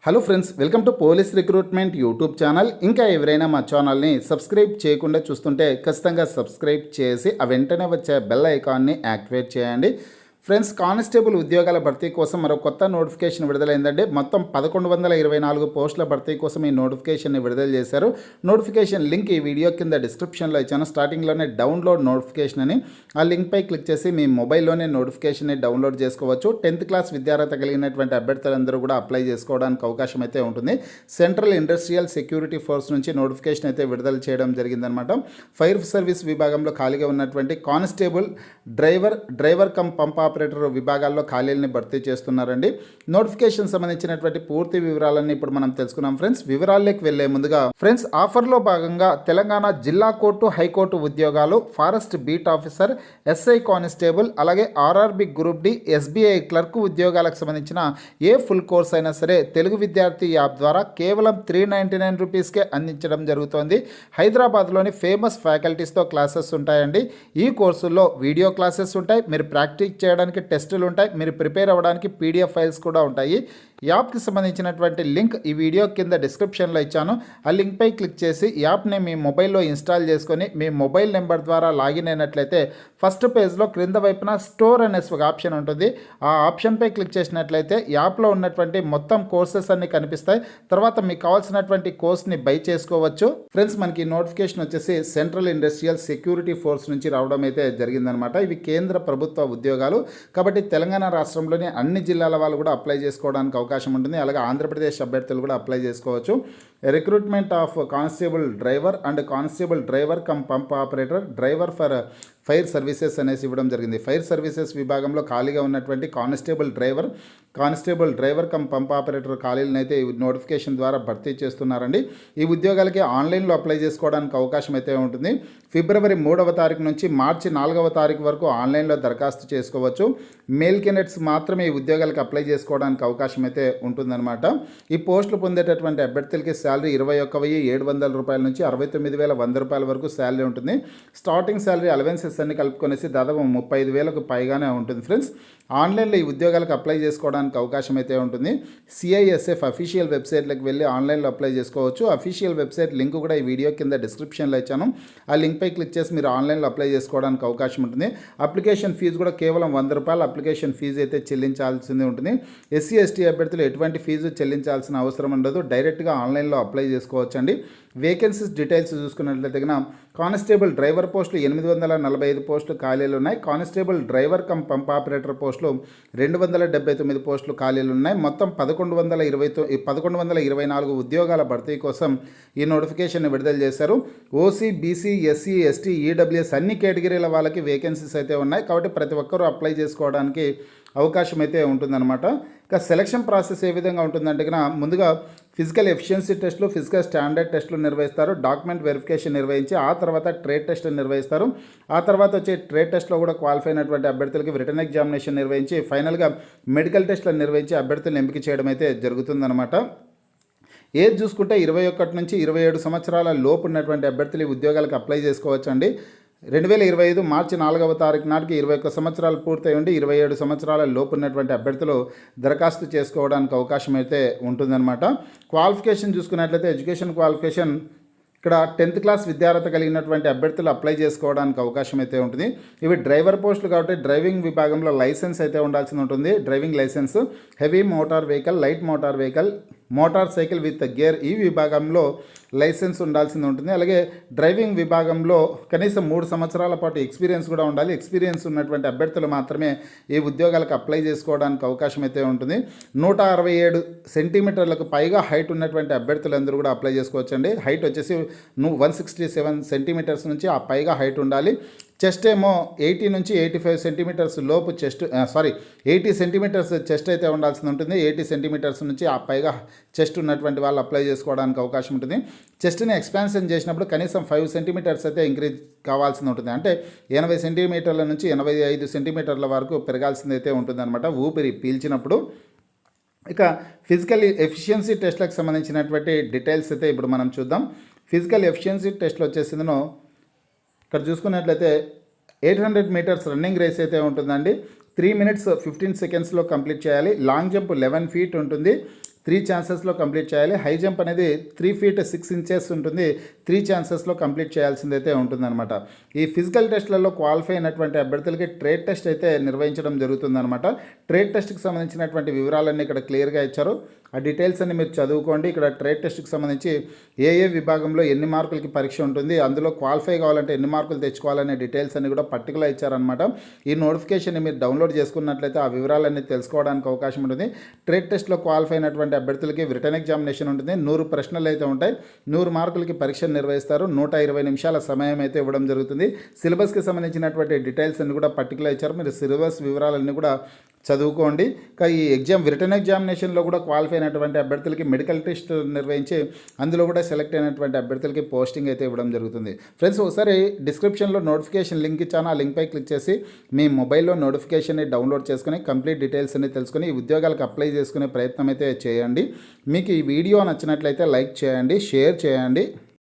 Hello friends, welcome to police recruitment YouTube channel. ఇంకా ఎవరైనా మా ఛానల్ని సబ్స్క్రైబ్ చేయకుండా చూస్తుంటే ఖచ్చితంగా సబ్స్క్రైబ్ చేసి ఆ వెంటనే వచ్చే బెల్ ఐకాన్ని యాక్టివేట్ చేయండి. ఫ్రెండ్స్, కానిస్టేబుల్ ఉద్యోగాల భర్తీ కోసం మరో కొత్త నోటిఫికేషన్ విడుదలైందండి. మొత్తం 1124 పోస్టుల భర్తీ కోసం ఈ నోటిఫికేషన్ని విడుదల చేశారు. నోటిఫికేషన్ లింక్ ఈ వీడియో కింద డిస్క్రిప్షన్లో ఇచ్చాను. స్టార్టింగ్లోనే డౌన్లోడ్ నోటిఫికేషన్ అని ఆ లింక్పై క్లిక్ చేసి మీ మొబైల్లోనే నోటిఫికేషన్ని డౌన్లోడ్ చేసుకోవచ్చు. 10th క్లాస్ విద్యార్హత కలిగినటువంటి అభ్యర్థులందరూ కూడా అప్లై చేసుకోవడానికి అవకాశం అయితే ఉంటుంది. సెంట్రల్ ఇండస్ట్రియల్ సెక్యూరిటీ ఫోర్స్ నుంచి నోటిఫికేషన్ అయితే విడుదల చేయడం జరిగిందనమాట. ఫైర్ సర్వీస్ విభాగంలో ఖాళీగా ఉన్నటువంటి constable, driver cum pump operator విభాగాల్లో ఖాళీలని భర్తీ చేస్తున్నారండి. నోటిఫికేషన్ సంబంధించినటువంటి పూర్తి వివరాలన్నీ ఇప్పుడు మనం తెలుసుకున్నాం. ఫ్రెండ్స్, వివరాల్లోకి వెళ్లే ముందుగా ఫ్రెండ్స్, ఆఫర్లో భాగంగా తెలంగాణ జిల్లా కోర్టు, హైకోర్టు ఉద్యోగాలు, forest beat officer, SI constable, అలాగే RRB group D, SBI clerk ఉద్యోగాలకు సంబంధించిన ఏ ఫుల్ కోర్స్ అయినా సరే తెలుగు విద్యార్థి యాప్ ద్వారా కేవలం 399 రూపీస్కే అందించడం జరుగుతోంది. హైదరాబాద్లోని ఫేమస్ ఫ్యాకల్టీస్తో క్లాసెస్ ఉంటాయండి. ఈ కోర్సుల్లో వీడియో క్లాసెస్ ఉంటాయి, మీరు ప్రాక్టీస్ చేయడానికి టెస్టులు ఉంటాయి, మీరు ప్రిపేర్ అవ్వడానికి పీడిఎఫ్ ఫైల్స్ కూడా ఉంటాయి. యాప్కి సంబంధించినటువంటి లింక్ ఈ వీడియో కింద డిస్క్రిప్షన్లో ఇచ్చాను. ఆ లింక్పై క్లిక్ చేసి యాప్ని మీ మొబైల్లో ఇన్స్టాల్ చేసుకొని మీ మొబైల్ నెంబర్ ద్వారా లాగిన్ అయినట్లయితే ఫస్ట్ పేజ్లో క్రింద వైపున స్టోర్ అనే ఒక ఆప్షన్ ఉంటుంది. ఆ ఆప్షన్పై క్లిక్ చేసినట్లయితే యాప్లో ఉన్నటువంటి మొత్తం కోర్సెస్ అన్ని కనిపిస్తాయి. తర్వాత మీకు కావాల్సినటువంటి కోర్స్ని బై చేసుకోవచ్చు. ఫ్రెండ్స్, మనకి నోటిఫికేషన్ వచ్చేసి సెంట్రల్ ఇండస్ట్రియల్ సెక్యూరిటీ ఫోర్స్ నుంచి రావడం అయితే జరిగిందనమాట. ఇవి కేంద్ర ప్రభుత్వ ఉద్యోగాలు కాబట్టి తెలంగాణ రాష్ట్రంలోని అన్ని జిల్లాల వాళ్ళు కూడా అప్లై చేసుకోవడానికి అవకాశం ఉంటుంది. అలాగే ఆంధ్రప్రదేశ్ అభ్యర్థులు కూడా అప్లై చేసుకోవచ్చు. Recruitment of constable driver and constable driver cum pump operator, driver for fire services అనేసి ఇవ్వడం జరిగింది. ఫైర్ సర్వీసెస్ విభాగంలో ఖాళీగా ఉన్నటువంటి constable driver cum pump operator ఖాళీలను అయితే నోటిఫికేషన్ ద్వారా భర్తీ చేస్తున్నారండి. ఈ ఉద్యోగాలకి ఆన్లైన్లో అప్లై చేసుకోవడానికి అవకాశం అయితే ఉంటుంది. ఫిబ్రవరి 3వ తారీఖు నుంచి మార్చి 4వ తారీఖు వరకు ఆన్లైన్లో దరఖాస్తు చేసుకోవచ్చు. మేల్ కెనెట్స్ మాత్రమే ఈ ఉద్యోగాలకు అప్లై చేసుకోవడానికి అవకాశం అయితే ఉంటుందన్నమాట. ఈ పోస్టులు పొందేటటువంటి అభ్యర్థులకి శాలరీ 21,700 రూపాయల నుంచి 69,100 రూపాయల వరకు శాలరీ ఉంటుంది. స్టార్టింగ్ శాలరీ అలవెన్సెస్ అన్ని కలుపుకొనేసి దాదాపు 35,000కు పైగానే ఉంటుంది. ఫ్రెండ్స్, ఆన్లైన్లో ఈ ఉద్యోగాలకు అప్లై చేసుకోవడానికి అవకాశం అయితే ఉంటుంది. సిఐఎస్ఎఫ్ అఫీషియల్ వెబ్సైట్లకు వెళ్ళి ఆన్లైన్లో అప్లై చేసుకోవచ్చు. అఫీషియల్ వెబ్సైట్ లింక్ కూడా ఈ వీడియో కింద డిస్క్రిప్షన్లో ఇచ్చాను. ఆ లింక్పై క్లిక్ చేసి మీరు ఆన్లైన్లో అప్లై చేసుకోవడానికి అవకాశం ఉంటుంది. అప్లికేషన్ ఫీజు కూడా కేవలం 100 రూపాయలు అప్లికేషన్ ఫీజు అయితే చెల్లించాల్సింది ఉంటుంది. ఎస్సీ ఎస్టీ అభ్యర్థులు ఎటువంటి ఫీజు చెల్లించాల్సిన అవసరం ఉండదు. డైరెక్ట్గా ఆన్లైన్లో అప్లై చేసుకోవచ్చండి. వేకెన్సీస్ డీటెయిల్స్ చూసుకున్నట్లయితే కానిస్టేబుల్ డ్రైవర్ పోస్టులు 845 పోస్టులు ఖాళీలు ఉన్నాయి. Constable driver cum pump operator పోస్టులు 279 పోస్టులు ఖాళీలు ఉన్నాయి. మొత్తం 1124 ఉద్యోగాల భర్తీ కోసం ఈ నోటిఫికేషన్ విడుదల చేశారు. OC, BC, SC, ST, EWS అన్ని కేటగిరీల వాళ్ళకి వేకెన్సీస్ అయితే ఉన్నాయి. కాబట్టి ప్రతి ఒక్కరూ అప్లై చేసుకోవడానికి అవకాశం అయితే ఉంటుందన్నమాట. ఇక సెలక్షన్ ప్రాసెస్ ఏ విధంగా ఉంటుందంటే ముందుగా ఫిజికల్ ఎఫిషియన్సీ టెస్టులు, ఫిజికల్ స్టాండర్డ్ టెస్టులు నిర్వహిస్తారు. డాక్యుమెంట్ వెరిఫికేషన్ నిర్వహించి ఆ తర్వాత ట్రేడ్ టెస్ట్ నిర్వహిస్తారు. ఆ తర్వాత వచ్చే ట్రేడ్ టెస్ట్లో కూడా క్వాలిఫై అయినటువంటి అభ్యర్థులకి రిటర్న్ ఎగ్జామినేషన్ నిర్వహించి ఫైనల్గా మెడికల్ టెస్టులను నిర్వహించి అభ్యర్థులను ఎంపిక చేయడం అయితే జరుగుతుందన్నమాట. ఏజ్ చూసుకుంటే 21 నుంచి 27 సంవత్సరాల లోపు ఉన్నటువంటి అభ్యర్థులు ఈ ఉద్యోగాలకు అప్లై చేసుకోవచ్చు అండి. 2025 మార్చి 4వ తారీఖు నాటికి 21 సంవత్సరాలు పూర్తయి ఉండి 27 సంవత్సరాల లోపు ఉన్నటువంటి అభ్యర్థులు దరఖాస్తు చేసుకోవడానికి అవకాశం అయితే ఉంటుందన్నమాట. క్వాలిఫికేషన్ చూసుకున్నట్లయితే ఎడ్యుకేషన్ క్వాలిఫికేషన్ ఇక్కడ 10th క్లాస్ విద్యార్హత కలిగినటువంటి అభ్యర్థులు అప్లై చేసుకోవడానికి అవకాశం అయితే ఉంటుంది. ఇవి డ్రైవర్ పోస్టులు కాబట్టి డ్రైవింగ్ విభాగంలో లైసెన్స్ అయితే ఉండాల్సి ఉంటుంది. Driving licence, heavy motor vehicle, light motor vehicle, motorcycle with gear ఈ విభాగంలో లైసెన్స్ ఉండాల్సి ఉంటుంది. అలాగే డ్రైవింగ్ విభాగంలో కనీసం 3 సంవత్సరాల పాటు ఎక్స్పీరియన్స్ కూడా ఉండాలి. ఎక్స్పీరియన్స్ ఉన్నటువంటి అభ్యర్థులు మాత్రమే ఈ ఉద్యోగాలకు అప్లై చేసుకోవడానికి అవకాశం అయితే ఉంటుంది. 167 సెంటీమీటర్లకు పైగా హైట్ ఉన్నటువంటి అభ్యర్థులందరూ కూడా అప్లై చేసుకోవచ్చండి. హైట్ వచ్చేసి 167 సెంటీమీటర్స్ నుంచి ఆ పైగా హైట్ ఉండాలి. చెస్ట్ ఏమో 80 నుంచి 85 సెంటీమీటర్స్ లోపు 80 సెంటీమీటర్స్ చెస్ట్ అయితే ఉండాల్సి ఉంటుంది. 80 సెంటీమీటర్స్ నుంచి ఆ పైగా చెస్ట్ ఉన్నటువంటి వాళ్ళు అప్లై చేసుకోవడానికి అవకాశం ఉంటుంది. చెస్ట్ని ఎక్స్పాన్షన్ చేసినప్పుడు కనీసం 5 సెంటీమీటర్స్ అయితే ఇంక్రీజ్ కావాల్సి ఉంటుంది. అంటే 80 సెంటీమీటర్ల నుంచి 85 సెంటీమీటర్ల వరకు పెరగాల్సింది అయితే ఉంటుందన్నమాట ఊపిరి పీల్చినప్పుడు. ఇక ఫిజికల్ ఎఫిషియన్సీ టెస్ట్లకు సంబంధించినటువంటి డీటెయిల్స్ అయితే ఇప్పుడు మనం చూద్దాం. ఫిజికల్ ఎఫిషియన్సీ టెస్ట్లో వచ్చేసిందనో ఇక్కడ చూసుకున్నట్లయితే 800 మీటర్స్ రన్నింగ్ రేస్ అయితే ఉంటుందండి. 3 minutes 15 secondsలో కంప్లీట్ చేయాలి. లాంగ్ జంప్ 11 feet ఉంటుంది. 3 ఛాన్సెస్లో కంప్లీట్ చేయాలి. హై జంప్ అనేది 3 feet 6 inches ఉంటుంది. 3 ఛాన్సెస్లో కంప్లీట్ చేయాల్సిందైతే ఉంటుందన్నమాట. ఈ ఫిజికల్ టెస్ట్లలో క్వాలిఫై అయినటువంటి అభ్యర్థులకి ట్రేడ్ టెస్ట్ అయితే నిర్వహించడం జరుగుతుందన్నమాట. ట్రేడ్ టెస్ట్కి సంబంధించినటువంటి వివరాలన్నీ ఇక్కడ క్లియర్గా ఇచ్చారు. ఆ డీటెయిల్స్ అన్ని మీరు చదువుకోండి. ఇక్కడ ట్రేడ్ టెస్ట్కి సంబంధించి ఏ విభాగంలో ఎన్ని మార్కులకి పరీక్ష ఉంటుంది, అందులో క్వాలిఫై కావాలంటే ఎన్ని మార్కులు తెచ్చుకోవాలనే డీటెయిల్స్ అన్ని కూడా పర్టికులర్ ఇచ్చారనమాట. ఈ నోటిఫికేషన్ మీరు డౌన్లోడ్ చేసుకున్నట్లయితే ఆ వివరాలన్నీ తెలుసుకోవడానికి అవకాశం ఉంటుంది. ట్రేడ్ టెస్ట్లో క్వాలిఫై అయినటువంటి అభ్యర్థులకి రిటర్న్ ఎగ్జామినేషన్ ఉంటుంది. 100 ప్రశ్నలు అయితే ఉంటాయి. 100 మార్కులకి పరీక్ష నిర్వహిస్తారు. 120 నిమిషాల సమయం అయితే ఇవ్వడం జరుగుతుంది. సిలబస్కి సంబంధించినటువంటి డీటెయిల్స్ అన్ని కూడా పర్టికులర్ ఇచ్చారు. మీరు సిలబస్ వివరాలన్నీ కూడా చదువుకోండి. ఈ రిటర్న్ ఎగ్జామినేషన్లో కూడా క్వాలిఫై అయినటువంటి అభ్యర్థులకి మెడికల్ టెస్ట్ నిర్వహించి అందులో కూడా సెలెక్ట్ అయినటువంటి అభ్యర్థులకి పోస్టింగ్ అయితే ఇవ్వడం జరుగుతుంది. ఫ్రెండ్స్, ఒకసారి డిస్క్రిప్షన్లో నోటిఫికేషన్ లింక్ ఇచ్చాను. ఆ లింక్పై క్లిక్ చేసి మీ మొబైల్లో నోటిఫికేషన్ని డౌన్లోడ్ చేసుకుని కంప్లీట్ డీటెయిల్స్ అన్ని తెలుసుకుని ఈ ఉద్యోగాలకు అప్లై చేసుకునే ప్రయత్నం అయితే చేయండి. మీకు ఈ వీడియో నచ్చినట్లయితే లైక్ చేయండి, షేర్ చేయండి.